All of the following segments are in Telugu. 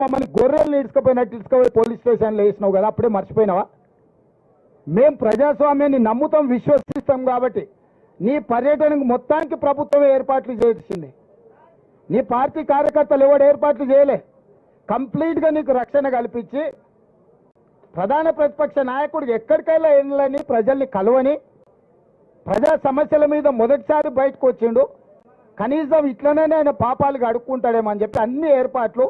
మమ్మల్ని గొర్రెలు ఇడ్చుకుపోయినట్టు ఇడ్చుకుపోయి పోలీస్ స్టేషన్లో వేసినావు కదా, అప్పుడే మర్చిపోయినావా? మేం ప్రజాస్వామ్యాన్ని నమ్ముతాం, విశ్వసిస్తాం కాబట్టి నీ పర్యటనకు మొత్తానికి ప్రభుత్వమే ఏర్పాట్లు చేసింది. నీ పార్టీ కార్యకర్తలు ఎవడు ఏర్పాట్లు చేయలే. కంప్లీట్గా నీకు రక్షణ కల్పించి ప్రధాన ప్రతిపక్ష నాయకుడికి ఎక్కడికైనా వెళ్ళని, ప్రజల్ని కలవని, ప్రజా సమస్యల మీద మొదటిసారి బయటకు వచ్చిండు. కనీసం ఇట్లనే ఆయన పాపాలు అడుక్కుంటాడేమని చెప్పి అన్ని ఏర్పాట్లు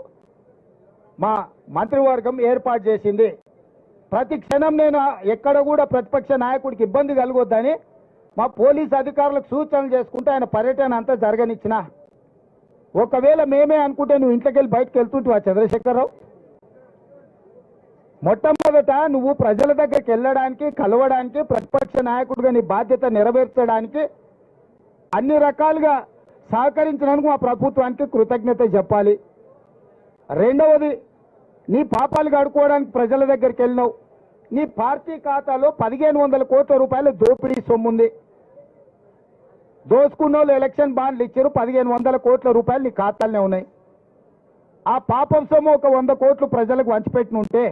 మా మంత్రివర్గం ఏర్పాటు చేసింది. ప్రతి క్షణం నేను ఎక్కడ కూడా ప్రతిపక్ష నాయకుడికి ఇబ్బంది కలగొద్దని మా పోలీస్ అధికారులకు సూచనలు చేసుకుంటే ఆయన పర్యటన అంతా జరగనిచ్చిన. ఒకవేళ మేమే అనుకుంటే నువ్వు ఇంట్లోకి వెళ్ళి బయటకు వెళ్తుంటావా చంద్రశేఖరరావు? మొట్టమొదట నువ్వు ప్రజల దగ్గరికి వెళ్ళడానికి, కలవడానికి, ప్రతిపక్ష నాయకుడిగా నీ బాధ్యత నెరవేర్చడానికి అన్ని రకాలుగా సహకరించినందుకు మా ప్రభుత్వానికి కృతజ్ఞత చెప్పాలి. రెండవది, నీ పాపాలు కడుక్కోవడానికి ప్రజల దగ్గరికి వెళ్ళినావు. నీ పార్టీ ఖాతాలో 1500 కోట్ల రూపాయల దోపిడీ సొమ్ముంది. దోసుకున్న వాళ్ళు ఎలక్షన్ బాండ్లు ఇచ్చారు, 1500 కోట్ల రూపాయలు నీ ఖాతాలనే ఉన్నాయి. ఆ పాపం సొమ్ము ఒక 100 కోట్లు ప్రజలకు వంచిపెట్టిన ఉంటే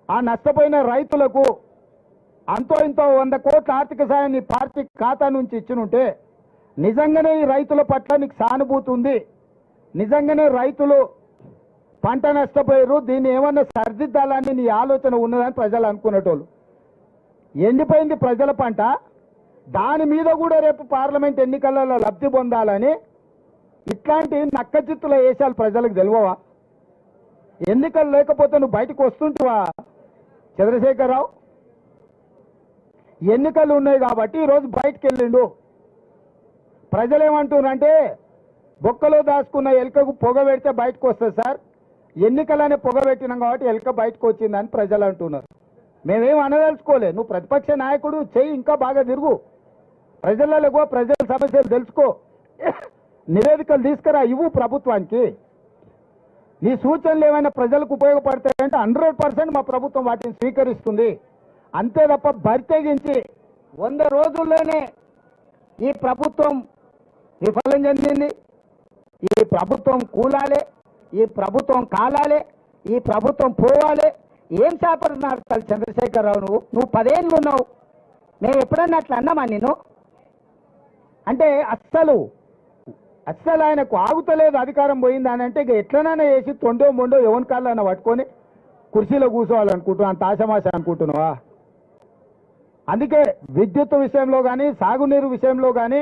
ఆ నష్టపోయిన రైతులకు అంతో ఇంతో 100 కోట్ల ఆర్థిక సాయం నీ పార్టీ ఖాతా నుంచి ఇచ్చినుంటే నిజంగానే ఈ రైతుల పట్ల నీకు సానుభూతి ఉంది, నిజంగానే రైతులు పంట నష్టపోయారు, దీన్ని ఏమన్నా సరిదిద్దాలని నీ ఆలోచన ఉన్నదని ప్రజలు అనుకునేటోళ్ళు. ఎండిపోయింది ప్రజల పంట, దాని మీద కూడా రేపు పార్లమెంట్ ఎన్నికలలో లబ్ధి పొందాలని ఇట్లాంటి నక్కచిత్తుల వేషాలు ప్రజలకు తెలియవా? ఎన్నికలు లేకపోతే నువ్వు బయటకు వస్తుంటావా చంద్రశేఖరరావు? ఎన్నికలు ఉన్నాయి కాబట్టి ఈరోజు బయటకు వెళ్ళిండు. ప్రజలు ఏమంటున్నారంటే బొక్కలో దాచుకున్న ఎలుకకు పొగ పెడితే బయటకు వస్తుంది సార్, ఎన్నికలనే పొగ పెట్టినాం కాబట్టి ఎలుక బయటకు వచ్చిందని ప్రజలు అంటున్నారు. మేమేం అనదలుచుకోలే, నువ్వు ప్రతిపక్ష నాయకుడు చెయ్యి, ఇంకా బాగా తిరుగు, ప్రజలలో ప్రజల సమస్యలు తెలుసుకో, నివేదికలు తీసుకురా, ఇవ్వు ప్రభుత్వానికి. నీ సూచనలు ఏమైనా ప్రజలకు ఉపయోగపడతాయంటే 100% మా ప్రభుత్వం వాటిని స్వీకరిస్తుంది. అంతే తప్ప బరితెగించి 100 రోజుల్లోనే ఈ ప్రభుత్వం విఫలం చెందింది, ఈ ప్రభుత్వం కూలాలే, ఈ ప్రభుత్వం కాలాలే, ఈ ప్రభుత్వం పోవాలి, ఏం శాపడుతున్నారు చంద్రశేఖరరావు? నువ్వు 10 ఏళ్ళు ఉన్నావు, మేము ఎప్పుడన్నా అట్లా అన్నామా నేను? అంటే అస్సలు ఆయనకు ఆగుతలేదు, అధికారం పోయింది అని అంటే ఇక ఎట్లనైనా వేసి తొండో మొండో ఎవరి కాళ్ళైనా పట్టుకొని కుర్చీలో కూర్చోవాలనుకుంటున్నావు, అంత ఆశమాశ అనుకుంటున్నావా? అందుకే విద్యుత్ విషయంలో కానీ, సాగునీరు విషయంలో కానీ,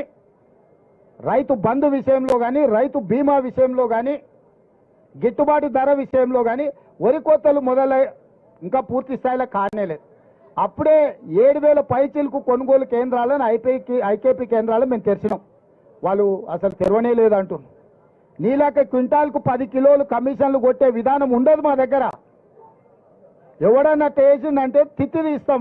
రైతు బంధు విషయంలో కానీ, రైతు బీమా విషయంలో కానీ, గిట్టుబాటు ధర విషయంలో కానీ వరి కోతలు మొదలై ఇంకా పూర్తి స్థాయిలో కానేలేదు. అప్పుడే 7000 పైచిలకు కొనుగోలు కేంద్రాలను ఐకేపీ కేంద్రాలు మేము తెరిచినాం, వాళ్ళు అసలు తెరవనే లేదంటున్నారు. నీలాక క్వింటాల్కు 10 కిలోలు కమిషన్లు కొట్టే విధానం ఉండదు మా దగ్గర. ఎవడన్నా వేసిందంటే తిత్తి తీస్తాం.